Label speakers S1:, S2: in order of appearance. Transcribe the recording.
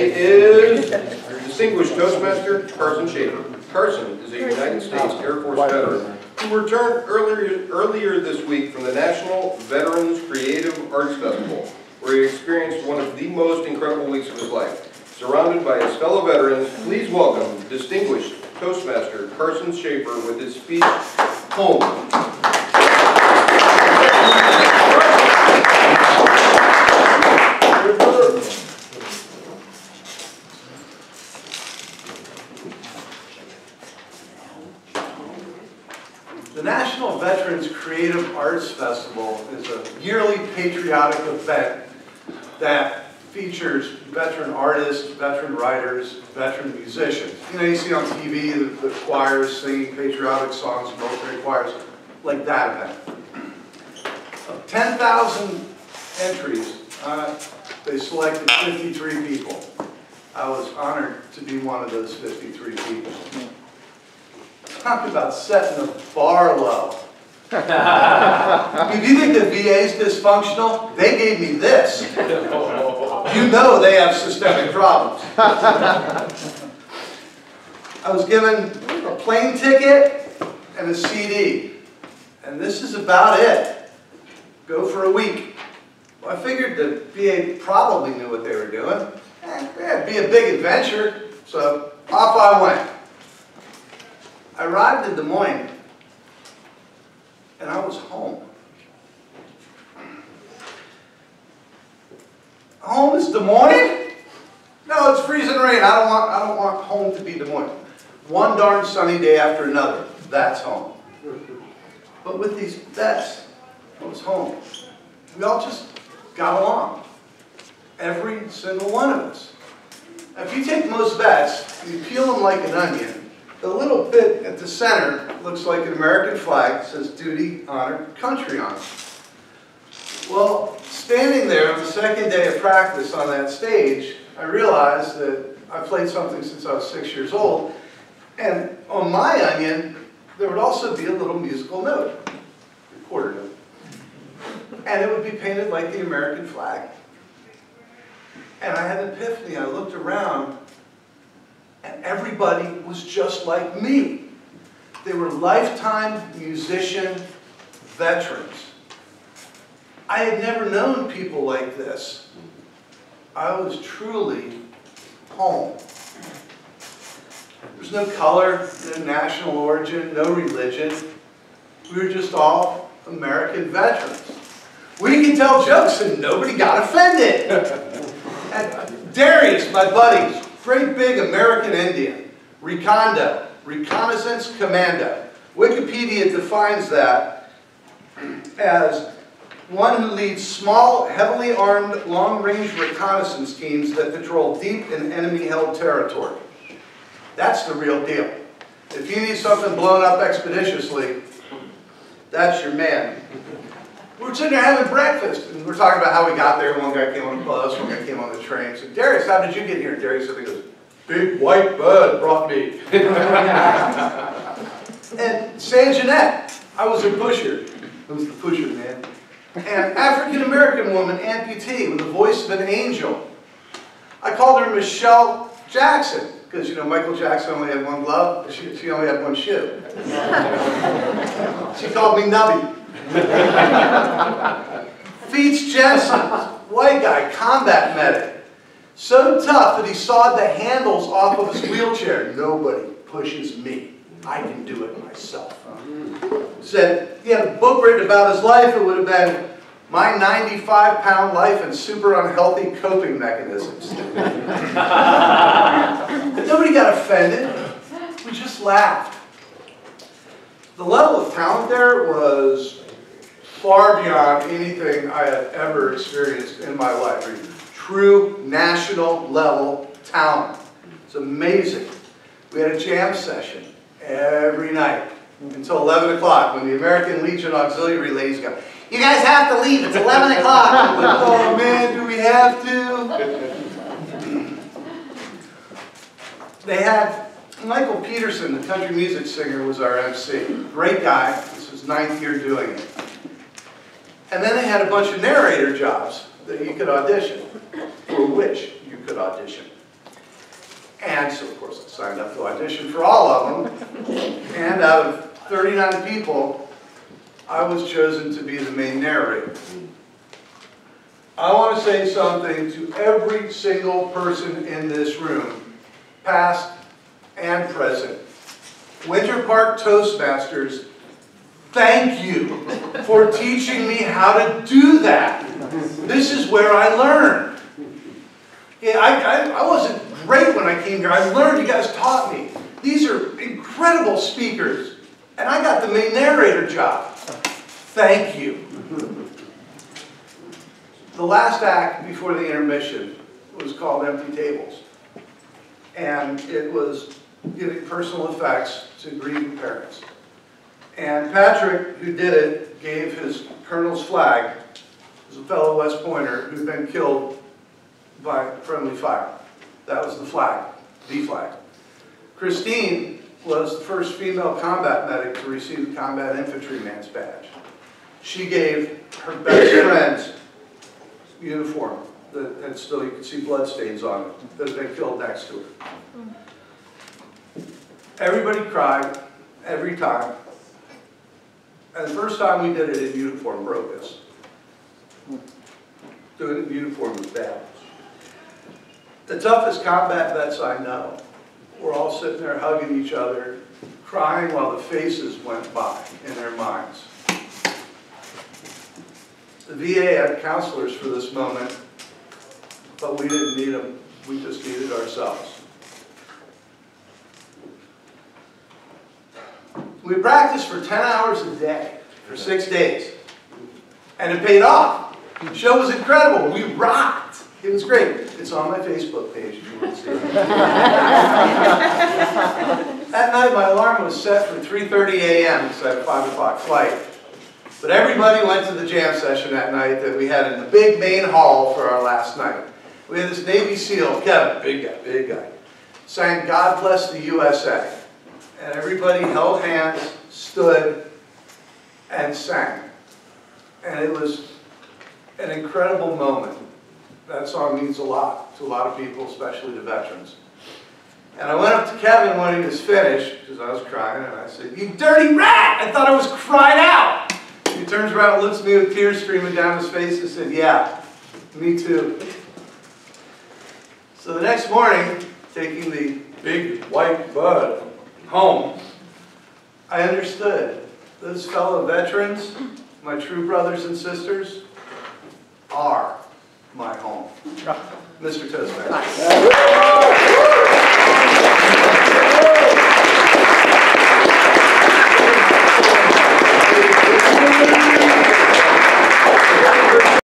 S1: today is distinguished Toastmaster Carson Shaffer. Carson is a United States Air Force veteran who returned earlier this week from the National Veterans Creative Arts Festival, where he experienced one of the most incredible weeks of his life. Surrounded by his fellow veterans, please welcome distinguished Toastmaster Carson Shaffer with his speech, Home.
S2: The National Veterans Creative Arts Festival is a yearly patriotic event that features veteran artists, veteran writers, veteran musicians. You know, you see on TV the choirs singing patriotic songs, military choirs, like that event. Of 10,000 entries, they selected 53 people. I was honored to be one of those 53 people. Talk about setting the bar low. If you think the VA is dysfunctional, they gave me this. You know they have systemic problems. I was given a plane ticket and a CD. And this is about it. Go for a week. Well, I figured the VA probably knew what they were doing. It'd be a big adventure, so off I went. I arrived in Des Moines, and I was home. Home is Des Moines? No, it's freezing rain. I don't want home to be Des Moines. One darn sunny day after another, that's home. But with these vets, I was home. We all just got along. Every single one of us. Now, if you take most vets, and you peel them like an onion, the little bit at the center looks like an American flag. It says duty, honor, country honor. Well, standing there on the second day of practice on that stage, I realized that I played something since I was 6 years old, and on my onion, there would also be a little musical note, a quarter note, and it would be painted like the American flag. And I had an epiphany. I looked around, and everybody was just like me. They were lifetime musician veterans. I had never known people like this. I was truly home. There's no color, no national origin, no religion. We were just all American veterans. We could tell jokes and nobody got offended. And Darius, my buddy, great big American Indian, Recondo, Reconnaissance Commando. Wikipedia defines that as one who leads small, heavily armed, long-range reconnaissance teams that patrol deep in enemy-held territory. That's the real deal. If you need something blown up expeditiously, that's your man. We were sitting there having breakfast, and we're talking about how we got there. One guy came on the bus, one guy came on the train. So, Darius, how did you get here? Darius said, he goes, big white bird brought me. And San Jeanette, I was a pusher. I was the pusher, man. An African-American woman, amputee, with the voice of an angel. I called her Michelle Jackson, because, you know, Michael Jackson only had one glove, she only had one shoe. She called me Nubby. Feats Jensen, white guy, combat medic. So tough that he sawed the handles off of his wheelchair. Nobody pushes me. I can do it myself. Said he had a book written about his life. It would have been My 95-Pound Life and Super Unhealthy Coping Mechanisms. But nobody got offended. We just laughed. The level of talent there was far beyond anything I had ever experienced in my life. True national level talent. It's amazing. We had a jam session every night until 11 o'clock when the American Legion Auxiliary ladies go, you guys have to leave, it's 11 o'clock. Like, oh man, do we have to? They had Michael Peterson, the country music singer, was our MC. Great guy. This was 9th year doing it. And then they had a bunch of narrator jobs that you could audition, for which you could audition. And so, of course, I signed up to audition for all of them. And out of 39 people, I was chosen to be the main narrator. I want to say something to every single person in this room, past and present. Winter Park Toastmasters, thank you for teaching me how to do that. This is where I learned. Yeah, I wasn't great when I came here. I learned, you guys taught me. These are incredible speakers. And I got the main narrator job. Thank you. The last act before the intermission was called Empty Tables. And it was giving personal effects to grieving parents. And Patrick, who did it, gave his colonel's flag. He was a fellow West Pointer who'd been killed by friendly fire. That was the flag, the flag. Christine was the first female combat medic to receive the Combat Infantryman's badge. She gave her best friend's uniform that had still, you could see bloodstains on it, that had been killed next to her. Everybody cried, every time. And the first time we did it in uniform broke us. Doing it in uniform was bad. The toughest combat vets I know were all sitting there hugging each other, crying while the faces went by in their minds. The VA had counselors for this moment, but we didn't need them. We just needed ourselves. We practiced for 10 hours a day for 6 days, and it paid off. The show was incredible. We rocked. It was great. It's on my Facebook page if you want to see it. That night my alarm was set for 3:30 a.m. because I had a 5 o'clock flight. But everybody went to the jam session that night that we had in the big main hall for our last night. We had this Navy SEAL, Kevin, big guy, sang God Bless the USA. And everybody held hands, stood, and sang. And it was an incredible moment. That song means a lot to a lot of people, especially the veterans. And I went up to Kevin when he was finished, because I was crying, and I said, "You dirty rat! I thought I was crying out!" He turns around and looks at me with tears streaming down his face and said, "Yeah, me too." So the next morning, taking the big white bud home, I understood. Those fellow veterans, my true brothers and sisters, are my home. Mr. Toastmaster.